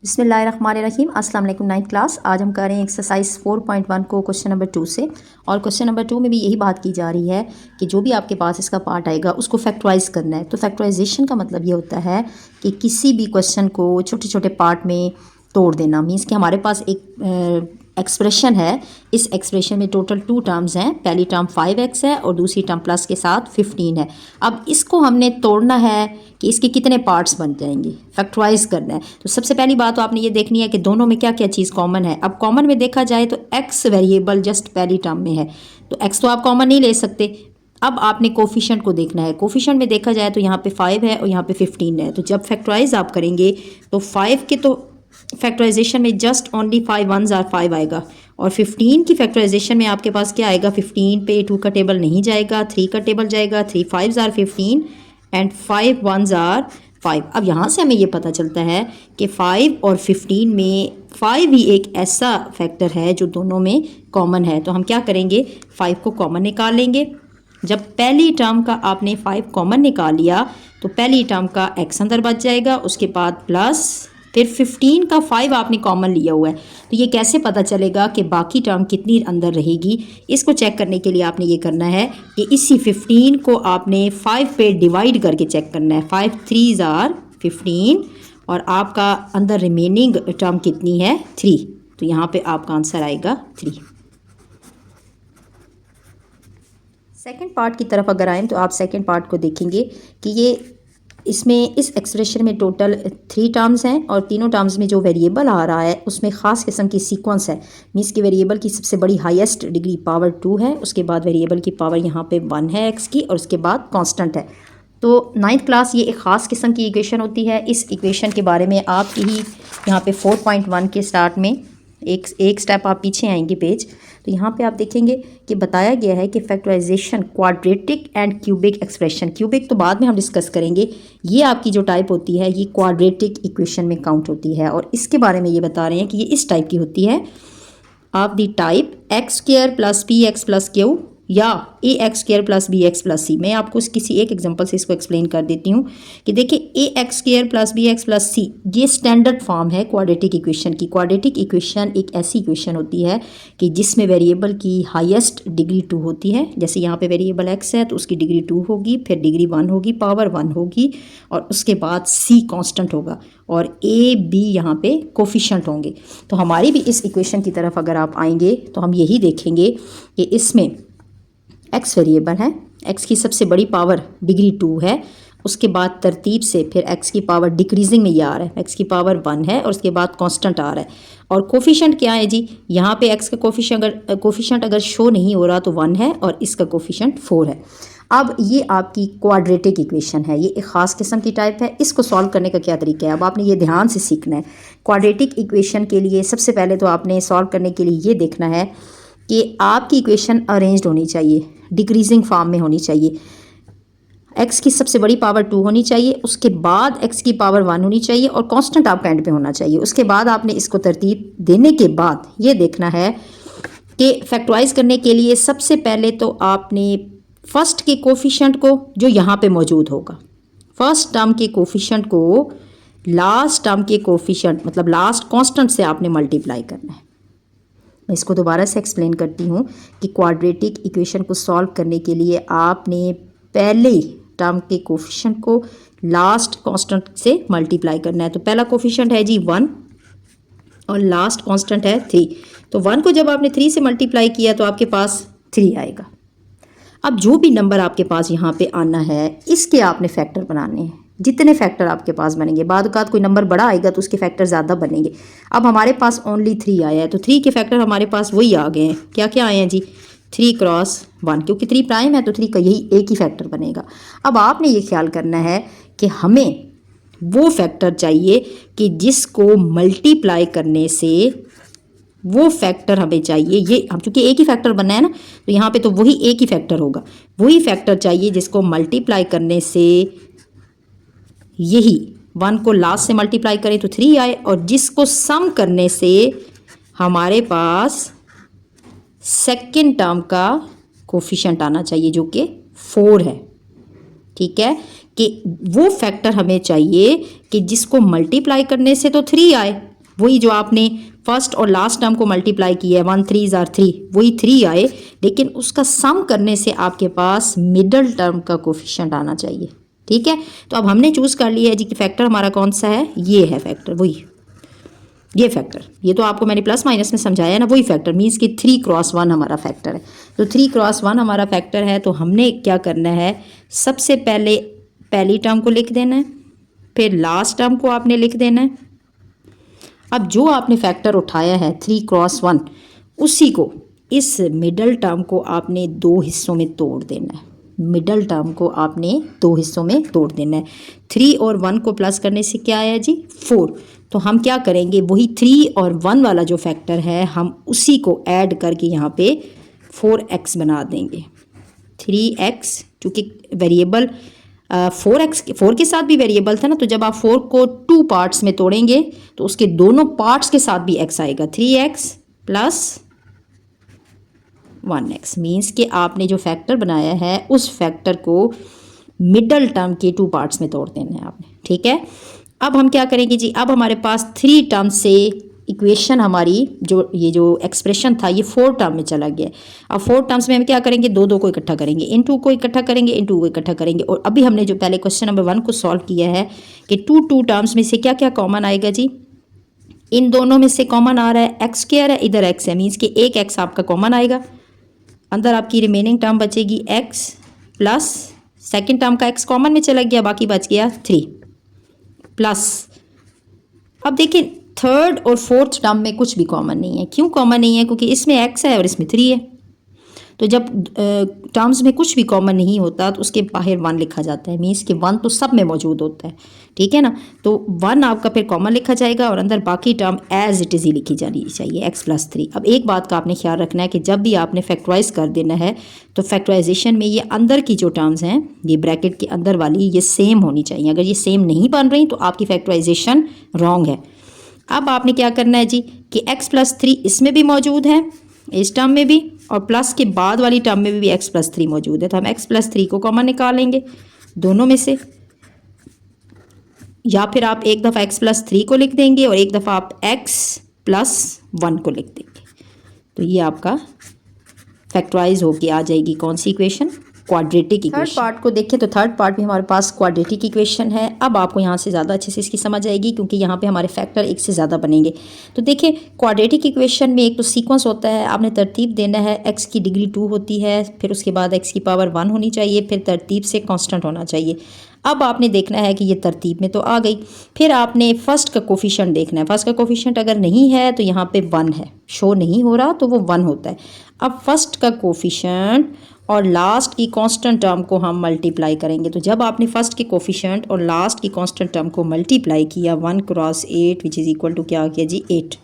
बिस्मिल्लाहिर्रहमानिर्रहीम। अस्सलाम वालेकुम। 9th class. आज हम कर रहे हैं एक्सरसाइज 4.1 को क्वेश्चन नंबर 2 से। और क्वेश्चन नंबर 2 में भी यही बात की जा रही है कि जो भी आपके पास इसका पार्ट आएगा उसको फैक्टराइज करना है। तो फैक्टराइजेशन का मतलब ये होता है कि किसी भी क्वेश्चन को छोटे छोटे पार्ट में तोड़ देना। मीन्स कि हमारे पास एक एक्सप्रेशन है। इस एक्सप्रेशन में टोटल 2 टर्म्स हैं। पहली टर्म 5x है और दूसरी टर्म प्लस के साथ 15 है। अब इसको हमने तोड़ना है कि इसके कितने पार्ट्स बन जाएंगे, फैक्टराइज करना है। तो सबसे पहली बात तो आपने ये देखनी है कि दोनों में क्या क्या चीज़ कॉमन है। अब कॉमन में देखा जाए तो x वेरिएबल जस्ट पहली टर्म में है, तो x तो आप कॉमन नहीं ले सकते। अब आपने कोफिशिएंट को देखना है। कोफिशिएंट में देखा जाए तो यहाँ पे 5 है और यहाँ पे 15 है। तो जब फैक्टराइज आप करेंगे तो 5 के तो फैक्टराइजेशन में जस्ट ओनली 5 1s आर 5 आएगा, और 15 की फैक्टराइजेशन में आपके पास क्या आएगा, 15 पे 2 का टेबल नहीं जाएगा, 3 का टेबल जाएगा, 3 5s are 15 and 5 1s are 5। अब यहाँ से हमें ये पता चलता है कि 5 और 15 में 5 ही एक ऐसा फैक्टर है जो दोनों में कॉमन है। तो हम क्या करेंगे, 5 को कॉमन निकाल लेंगे। जब पहली टर्म का आपने 5 कॉमन निकाल लिया तो पहली टर्म का x अंदर बच जाएगा, उसके बाद प्लस फिर 15 का 5 आपने कॉमन लिया हुआ है। तो ये कैसे पता चलेगा कि बाकी टर्म कितनी अंदर रहेगी। इसको चेक करने के लिए आपने ये करना है कि इसी 15 को आपने 5 पे डिवाइड करके चेक करना है। 5 3s आर 15 और आपका अंदर रिमेनिंग टर्म कितनी है, 3। तो यहाँ पे आपका आंसर आएगा 3। सेकेंड पार्ट की तरफ अगर आएँ तो आप सेकेंड पार्ट को देखेंगे कि ये इसमें इस एक्सप्रेशन में टोटल 3 टर्म्स हैं और तीनों टर्म्स में जो वेरिएबल आ रहा है उसमें ख़ास किस्म की सीक्वेंस है। मीन्स की वेरिएबल की सबसे बड़ी हाईएस्ट डिग्री पावर 2 है, उसके बाद वेरिएबल की पावर यहाँ पे 1 है x की, और उसके बाद कांस्टेंट है। तो 9th क्लास ये एक ख़ास किस्म की इक्वेशन होती है। इस इक्वेशन के बारे में आप ही यहाँ पे 4.1 के स्टार्ट में एक स्टेप आप पीछे आएंगे पेज, तो यहाँ पे आप देखेंगे कि बताया गया है कि factorization quadratic and cubic expression. Cubic तो बाद में हम डिस्कस करेंगे। ये आपकी जो टाइप होती है ये क्वाड्रेटिक इक्वेशन में काउंट होती है, और इसके बारे में ये बता रहे हैं कि ये इस टाइप की होती है। Of the type x² + px + q या ax² + bx + c। मैं आपको किसी एक एग्जांपल से इसको एक्सप्लेन कर देती हूँ कि देखिए ax² + bx + c ये स्टैंडर्ड फॉर्म है क्वाड्रेटिक इक्वेशन की। क्वाड्रेटिक इक्वेशन एक ऐसी इक्वेशन होती है कि जिसमें वेरिएबल की हाईएस्ट डिग्री 2 होती है। जैसे यहाँ पे वेरिएबल x है तो उसकी डिग्री 2 होगी, फिर डिग्री 1 होगी, पावर 1 होगी, और उसके बाद c कांस्टेंट होगा और a b यहाँ पे कोफिशिएंट होंगे। तो हमारी भी इस इक्वेशन की तरफ अगर आप आएंगे तो हम यही देखेंगे कि इसमें x वेरिएबल है, x की सबसे बड़ी पावर डिग्री 2 है, उसके बाद तरतीब से फिर x की पावर डिक्रीजिंग में ये आ रहा है, x की पावर 1 है और उसके बाद कांस्टेंट आ रहा है। और कोफिशिएंट क्या है जी, यहाँ पे x का कोफिशिएंट अगर शो नहीं हो रहा तो 1 है और इसका कोफिशिएंट 4 है। अब ये आपकी क्वाड्रेटिक इक्वेशन है, ये एक ख़ास किस्म की टाइप है। इसको सॉल्व करने का क्या तरीका है, अब आपने ये ध्यान से सीखना है। क्वाड्रेटिक इक्वेशन के लिए सबसे पहले तो आपने सॉल्व करने के लिए ये देखना है कि आपकी इक्वेशन अरेंज्ड होनी चाहिए, डिक्रीजिंग फॉर्म में होनी चाहिए। x की सबसे बड़ी पावर 2 होनी चाहिए, उसके बाद x की पावर 1 होनी चाहिए और कांस्टेंट आपका एंड पे होना चाहिए। उसके बाद आपने इसको तरतीब देने के बाद ये देखना है कि फैक्टराइज करने के लिए सबसे पहले तो आपने फर्स्ट के कोफिशिएंट को जो यहाँ पे मौजूद होगा, फर्स्ट टर्म के कोफिशिएंट को लास्ट टर्म के कोफिशिएंट मतलब लास्ट कांस्टेंट से आपने मल्टीप्लाई करना है। मैं इसको दोबारा से एक्सप्लेन करती हूँ कि क्वाड्रेटिक इक्वेशन को सॉल्व करने के लिए आपने पहले टर्म के कोफिशिएंट को लास्ट कांस्टेंट से मल्टीप्लाई करना है। तो पहला कोफिशिएंट है जी 1 और लास्ट कांस्टेंट है 3। तो 1 को जब आपने 3 से मल्टीप्लाई किया तो आपके पास 3 आएगा। अब जो भी नंबर आपके पास यहाँ पे आना है इसके आपने फैक्टर बनाने हैं। जितने फैक्टर आपके पास बनेंगे, बाद कोई नंबर बड़ा आएगा तो उसके फैक्टर ज़्यादा बनेंगे। अब हमारे पास ओनली 3 आया है तो 3 के फैक्टर हमारे पास वही आ गए हैं। क्या क्या आए हैं जी, 3 × 1, क्योंकि 3 प्राइम है तो 3 का यही एक ही फैक्टर बनेगा। अब आपने ये ख्याल करना है कि हमें वो फैक्टर चाहिए कि जिसको मल्टीप्लाई करने से वो फैक्टर हमें चाहिए। ये हम चूँकि एक ही फैक्टर बनना है ना, तो यहाँ पे तो वही एक ही फैक्टर होगा। वही फैक्टर चाहिए जिसको मल्टीप्लाई करने से यही 1 को लास्ट से मल्टीप्लाई करें तो 3 आए, और जिसको सम करने से हमारे पास सेकेंड टर्म का कोफिशिएंट आना चाहिए जो कि 4 है। ठीक है, कि वो फैक्टर हमें चाहिए कि जिसको मल्टीप्लाई करने से तो 3 आए वही जो आपने फर्स्ट और लास्ट टर्म को मल्टीप्लाई किया है, 1 3 जार 3, वही 3 आए, लेकिन उसका सम करने से आपके पास मिडल टर्म का कोफिशिएंट आना चाहिए। ठीक है, तो अब हमने चूज़ कर लिया है जी कि फैक्टर हमारा कौन सा है, ये है फैक्टर, वही ये फैक्टर, ये तो आपको मैंने प्लस माइनस में समझाया ना, वही फैक्टर मीन्स कि 3 क्रॉस 1 हमारा फैक्टर है। तो 3 क्रॉस 1 हमारा फैक्टर है, तो हमने क्या करना है, सबसे पहले पहली टर्म को लिख देना है, फिर लास्ट टर्म को आपने लिख देना है। अब जो आपने फैक्टर उठाया है 3 क्रॉस 1, उसी को इस मिडल टर्म को आपने 2 हिस्सों में तोड़ देना है। मिडल टर्म को आपने 2 हिस्सों में तोड़ देना है। 3 और 1 को प्लस करने से क्या आया जी, 4। तो हम क्या करेंगे, वही 3 और 1 वाला जो फैक्टर है हम उसी को ऐड करके यहाँ पे 4x बना देंगे। 3x क्योंकि वेरिएबल 4 के साथ भी वेरिएबल था ना, तो जब आप 4 को 2 पार्ट्स में तोड़ेंगे तो उसके दोनों पार्ट्स के साथ भी x आएगा। 3x प्लस 1x मीन्स कि आपने जो फैक्टर बनाया है उस फैक्टर को मिडल टर्म के 2 पार्ट्स में तोड़ देना है आपने। ठीक है, अब हम क्या करेंगे जी, अब हमारे पास 3 टर्म से इक्वेशन हमारी ये जो एक्सप्रेशन था ये 4 टर्म में चला गया। अब 4 टर्म्स में हम क्या करेंगे, 2 को इकट्ठा करेंगे, इन 2 को इकट्ठा करेंगे, इन 2 को इकट्ठा करेंगे। और अभी हमने जो पहले क्वेश्चन नंबर 1 को सॉल्व किया है कि 2 टर्म्स में से क्या क्या कॉमन आएगा जी, इन दोनों में से कॉमन आ रहा है एक्स स्क्वायर है, इधर x है, मीन्स कि एक x आपका कॉमन आएगा, अंदर आपकी रिमेनिंग टर्म बचेगी x प्लस सेकेंड टर्म का x कॉमन में चला गया, बाकी बच गया 3 प्लस। अब देखिए थर्ड और फोर्थ टर्म में कुछ भी कॉमन नहीं है। क्यों कॉमन नहीं है, क्योंकि इसमें x है और इसमें 3 है। तो जब टर्म्स में कुछ भी कॉमन नहीं होता तो उसके बाहर 1 लिखा जाता है, मीन्स कि 1 तो सब में मौजूद होता है। ठीक है ना, तो 1 आपका फिर कॉमन लिखा जाएगा और अंदर बाकी टर्म एज इट इज़ ही लिखी जानी चाहिए, x प्लस 3। अब एक बात का आपने ख्याल रखना है कि जब भी आपने फैक्टराइज कर देना है तो फैक्टराइजेशन में ये अंदर की जो टर्म्स हैं, ये ब्रैकेट के अंदर वाली, ये सेम होनी चाहिए। अगर ये सेम नहीं बन रही तो आपकी फैक्टराइजेशन रॉन्ग है। अब आपने क्या करना है जी कि x प्लस 3 इसमें भी मौजूद है, इस टर्म में भी, और प्लस के बाद वाली टर्म में भी x प्लस 3 मौजूद है। तो हम x प्लस 3 को कॉमन निकालेंगे दोनों में से, या फिर आप एक दफ़ा x प्लस 3 को लिख देंगे और एक दफ़ा आप x प्लस 1 को लिख देंगे। तो ये आपका फैक्टराइज होके आ जाएगी कौन सी equation, quadratic equation. Third part को देखें तो थर्ड पार्ट में हमारे पास क्वाड्रेटिक इक्वेशन है। अब आपको यहाँ से ज़्यादा अच्छे से इसकी समझ आएगी क्योंकि यहाँ पे हमारे फैक्टर एक से ज़्यादा बनेंगे। तो देखिए क्वाड्रेटिक इक्वेशन में एक तो सीक्वेंस होता है, आपने तरतीब देना है, x की डिग्री 2 होती है, फिर उसके बाद x की पावर 1 होनी चाहिए, फिर तरतीब से कांस्टेंट होना चाहिए। अब आपने देखना है कि ये तरतीब में तो आ गई, फिर आपने फर्स्ट का कोफिशिएंट देखना है। फर्स्ट का कोफिशिएंट अगर नहीं है तो यहाँ पे 1 है, शो नहीं हो रहा तो वो 1 होता है। अब फर्स्ट का कोफिशिएंट और लास्ट की कांस्टेंट टर्म को हम मल्टीप्लाई करेंगे। तो जब आपने फर्स्ट के कोफिशिएंट और लास्ट की कांस्टेंट टर्म को मल्टीप्लाई किया, 1 cross 8 which is equal to क्या आ गया जी 8।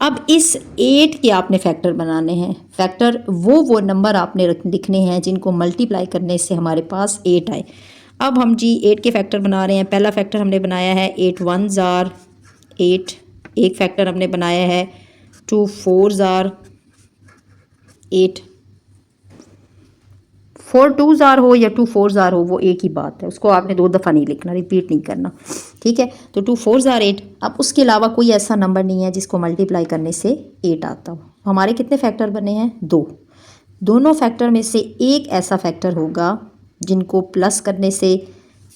अब इस 8 के आपने फैक्टर बनाने हैं। फैक्टर वो नंबर आपने लिखने हैं जिनको मल्टीप्लाई करने से हमारे पास 8 आए। अब हम जी 8 के फैक्टर बना रहे हैं। पहला फैक्टर हमने बनाया है 8 1 जार 8, एक फैक्टर हमने बनाया है 2 4 जार 8। 4 2 जार हो या 2 4 जार हो वो एक ही बात है, उसको आपने 2 दफ़ा नहीं लिखना, रिपीट नहीं करना। ठीक है, तो 2 4 जार 8। अब उसके अलावा कोई ऐसा नंबर नहीं है जिसको मल्टीप्लाई करने से 8 आता हो। हमारे कितने फैक्टर बने हैं, 2। दोनों फैक्टर में से एक ऐसा फैक्टर होगा जिनको प्लस करने से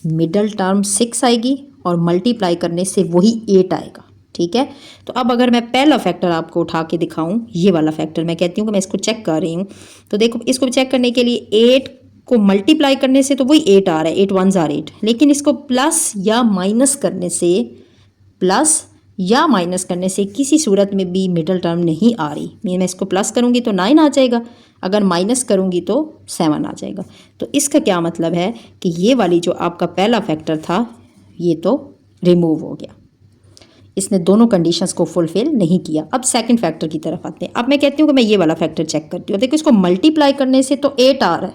मिडल टर्म 6 आएगी और मल्टीप्लाई करने से वही 8 आएगा। ठीक है, तो अब अगर मैं पहला फैक्टर आपको उठा के दिखाऊं, ये वाला फैक्टर, मैं कहती हूँ कि मैं इसको चेक कर रही हूँ, तो देखो इसको चेक करने के लिए 8 को मल्टीप्लाई करने से तो वही 8 आ रहा है, 8 1 जार 8, लेकिन इसको प्लस या माइनस करने से किसी सूरत में भी मिडल टर्म नहीं आ रही। मैं इसको प्लस करूँगी तो 9 आ जाएगा, अगर माइनस करूँगी तो 7 आ जाएगा। तो इसका क्या मतलब है कि ये वाली जो आपका पहला फैक्टर था ये तो रिमूव हो गया, इसने दोनों कंडीशंस को फुलफिल नहीं किया। अब सेकंड फैक्टर की तरफ आते हैं। अब मैं कहती हूँ कि मैं ये वाला फैक्टर चेक करती हूँ। देखो इसको मल्टीप्लाई करने से तो 8 आ रहा है,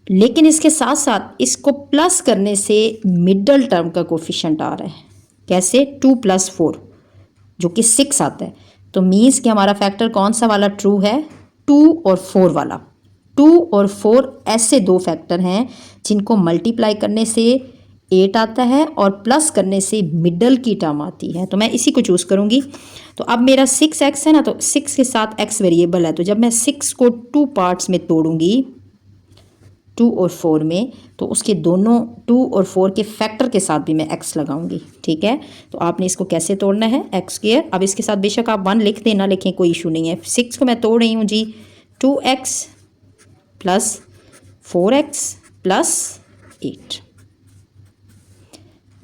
लेकिन इसके साथ साथ इसको प्लस करने से मिडल टर्म का कोफिशिएंट आ रहा है। कैसे, 2 + 4 जो कि 6 आता है। तो मीन्स कि हमारा फैक्टर कौन सा वाला ट्रू है, 2 और 4 वाला। 2 और 4 ऐसे 2 फैक्टर हैं जिनको मल्टीप्लाई करने से 8 आता है और प्लस करने से मिडल की टर्म आती है, तो मैं इसी को चूज़ करूँगी। तो अब मेरा 6x है ना, तो 6 के साथ x वेरिएबल है, तो जब मैं 6 को 2 पार्ट्स में तोड़ूंगी 2 और 4 में, तो उसके दोनों 2 और 4 के फैक्टर के साथ भी मैं x लगाऊंगी। ठीक है, तो आपने इसको कैसे तोड़ना है, x स्क्वायर। अब इसके साथ बेशक आप 1 लिख दें ना लिखें, कोई इशू नहीं है। 6 को मैं तोड़ रही हूँ जी, 2x plus 4x plus 8।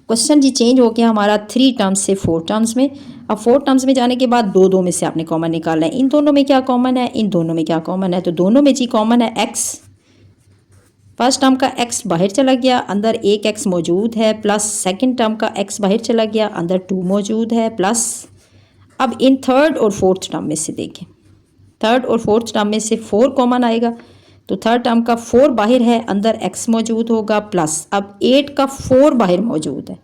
Question जी चेंज हो गया हमारा 3 टर्म्स से 4 टर्म्स में। अब 4 टर्म्स में जाने के बाद दो में से आपने कॉमन निकालना है। इन दोनों में क्या कॉमन है, इन दोनों में क्या कॉमन है, तो दोनों में जी कॉमन है x। फर्स्ट टर्म का x बाहर चला गया, अंदर एक x मौजूद है, प्लस सेकंड टर्म का x बाहर चला गया, अंदर 2 मौजूद है, प्लस। अब इन थर्ड और फोर्थ टर्म में से देखें, थर्ड और फोर्थ टर्म में से 4 कॉमन आएगा, तो थर्ड टर्म का 4 बाहर है, अंदर x मौजूद होगा, प्लस अब 8 का 4 बाहर मौजूद है।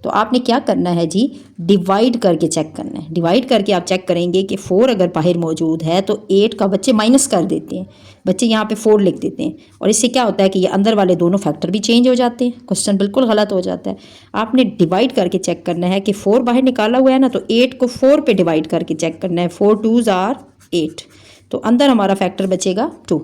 तो आपने क्या करना है जी, डिवाइड करके चेक करना है। डिवाइड करके आप चेक करेंगे कि 4 अगर बाहर मौजूद है तो 8 का बच्चे माइनस कर देते हैं, बच्चे यहाँ पे 4 लिख देते हैं, और इससे क्या होता है कि ये अंदर वाले दोनों फैक्टर भी चेंज हो जाते हैं, क्वेश्चन बिल्कुल गलत हो जाता है। आपने डिवाइड करके चेक करना है कि 4 बाहर निकाला हुआ है ना, तो 8 को 4 पे डिवाइड करके चेक करना है। 4 2s आर 8, तो अंदर हमारा फैक्टर बचेगा 2।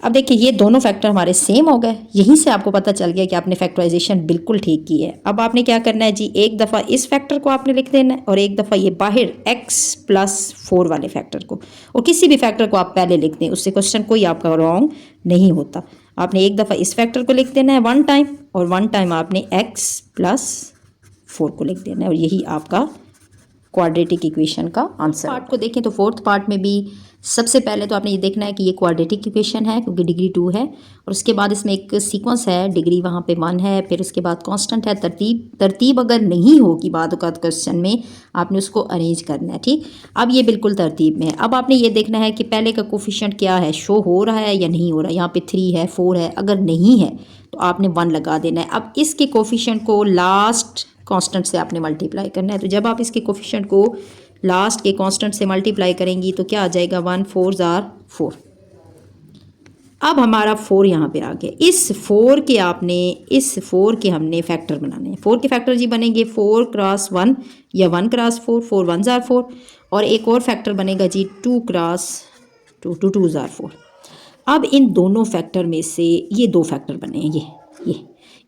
अब देखिए ये दोनों फैक्टर हमारे सेम हो गए, यहीं से आपको पता चल गया कि आपने फैक्टराइजेशन बिल्कुल ठीक की है। अब आपने क्या करना है जी, एक दफ़ा इस फैक्टर को आपने लिख देना है और एक दफ़ा ये बाहर x प्लस 4 वाले फैक्टर को, और किसी भी फैक्टर को आप पहले लिख दें, उससे क्वेश्चन कोई आपका रॉन्ग नहीं होता। आपने एक दफ़ा इस फैक्टर को लिख देना है 1 टाइम, और 1 टाइम आपने x प्लस 4 को लिख देना है, और यही आपका क्वाड्रेटिक इक्वेशन का आंसर। पार्ट को देखें तो फोर्थ पार्ट में भी सबसे पहले तो आपने ये देखना है कि ये क्वाड्रेटिक इक्वेशन है क्योंकि डिग्री 2 है, और उसके बाद इसमें एक सीक्वेंस है, डिग्री वहाँ पे 1 है, फिर उसके बाद कांस्टेंट है। तरतीब अगर नहीं होगी बाद औक़ात क्वेश्चन में, आपने उसको अरेंज करना है। ठीक, अब ये बिल्कुल तरतीब में है। अब आपने ये देखना है कि पहले का कोफिशिएंट क्या है, शो हो रहा है या नहीं हो रहा है। यहाँ पे 3 है, 4 है, अगर नहीं है तो आपने 1 लगा देना है। अब इसके कोफिशिएंट को लास्ट कांस्टेंट से आपने मल्टीप्लाई करना है, तो जब आप इसके कोफिशिएंट को लास्ट के कांस्टेंट से मल्टीप्लाई करेंगी तो क्या आ जाएगा, 1 4s आर 4। अब हमारा 4 यहाँ पे आ गया। इस 4 के हमने फैक्टर बनाने हैं। 4 के फैक्टर जी बनेंगे 4 क्रॉस 1 या 1 क्रॉस 4, 4 1s आर 4, और एक और फैक्टर बनेगा जी 2 क्रॉस 2, 2 2s आर 4। अब इन दोनों फैक्टर में से ये 2 फैक्टर बने हैं, ये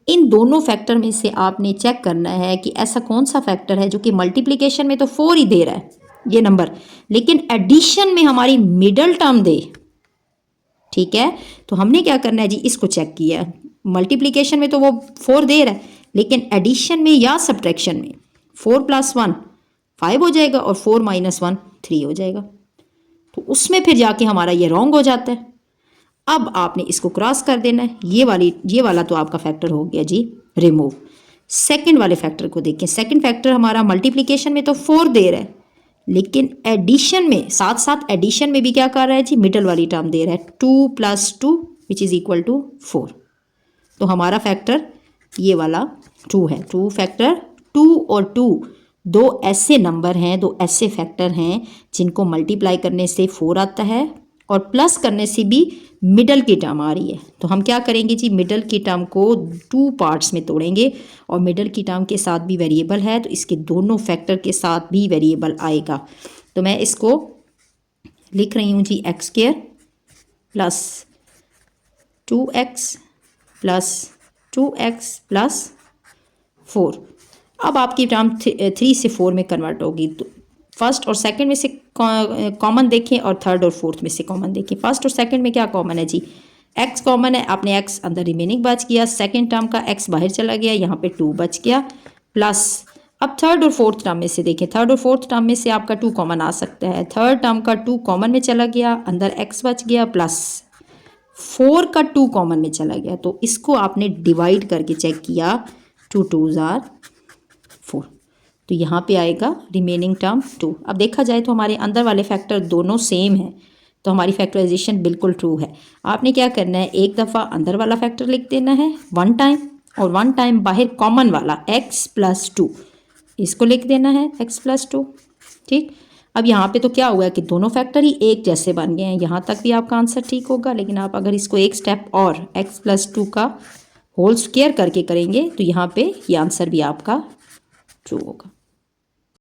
इन दोनों फैक्टर में से आपने चेक करना है कि ऐसा कौन सा फैक्टर है जो कि मल्टीप्लिकेशन में तो 4 ही दे रहा है ये नंबर, लेकिन एडिशन में हमारी मिडल टर्म दे। ठीक है, तो हमने क्या करना है जी, इसको चेक किया। मल्टीप्लिकेशन में तो वो 4 दे रहा है, लेकिन एडिशन में या सब्ट्रैक्शन में 4 + 1 5 हो जाएगा और 4 - 1 3 हो जाएगा, तो उसमें फिर जाके हमारा ये रॉन्ग हो जाता है। अब आपने इसको क्रॉस कर देना है। ये वाला तो आपका फैक्टर हो गया जी रिमूव। सेकंड वाले फैक्टर को देखें। सेकंड फैक्टर हमारा मल्टीप्लिकेशन में तो 4 दे रहा है, लेकिन एडिशन में साथ साथ एडिशन में भी क्या कर रहा है जी, मिडल वाली टर्म दे रहा है 2 + 2 विच इज़ इक्वल टू 4। तो हमारा फैक्टर ये वाला 2 है। 2 फैक्टर 2 और 2 दो ऐसे नंबर हैं, दो ऐसे फैक्टर हैं जिनको मल्टीप्लाई करने से 4 आता है और प्लस करने से भी मिडल की टर्म आ रही है। तो हम क्या करेंगे जी, मिडल की टर्म को 2 पार्ट्स में तोड़ेंगे, और मिडल की टर्म के साथ भी वेरिएबल है तो इसके दोनों फैक्टर के साथ भी वेरिएबल आएगा। तो मैं इसको लिख रही हूँ जी x² plus 2x plus 2x plus 4। अब आपकी टर्म 3 से 4 में कन्वर्ट होगी, तो फर्स्ट और सेकंड में से कॉमन देखें और थर्ड और फोर्थ में से कॉमन देखें। फर्स्ट और सेकंड में क्या कॉमन है जी, x कॉमन है, आपने x अंदर रिमेनिंग बच गया, सेकंड टर्म का x बाहर चला गया, यहाँ पे 2 बच गया, प्लस अब थर्ड और फोर्थ टर्म में से देखें। थर्ड और फोर्थ टर्म में से आपका 2 कॉमन आ सकता है, थर्ड टर्म का 2 कॉमन में चला गया, अंदर x बच गया, प्लस 4 का 2 कॉमन में चला गया, तो इसको आपने डिवाइड करके चेक किया, 2 2s आर 4, तो यहाँ पे आएगा रिमेनिंग टर्म 2। अब देखा जाए तो हमारे अंदर वाले फैक्टर दोनों सेम हैं, तो हमारी फैक्टराइजेशन बिल्कुल ट्रू है। आपने क्या करना है, एक दफ़ा अंदर वाला फैक्टर लिख देना है 1 टाइम, और 1 टाइम बाहर कॉमन वाला x + 2 इसको लिख देना है x + 2। ठीक, अब यहाँ पे तो क्या हुआ है कि दोनों फैक्टर ही एक जैसे बन गए हैं, यहाँ तक भी आपका आंसर ठीक होगा, लेकिन आप अगर इसको एक स्टेप और x + 2 का होल स्क्वायर करके करेंगे तो यहाँ पे ये आंसर भी आपका ट्रू होगा।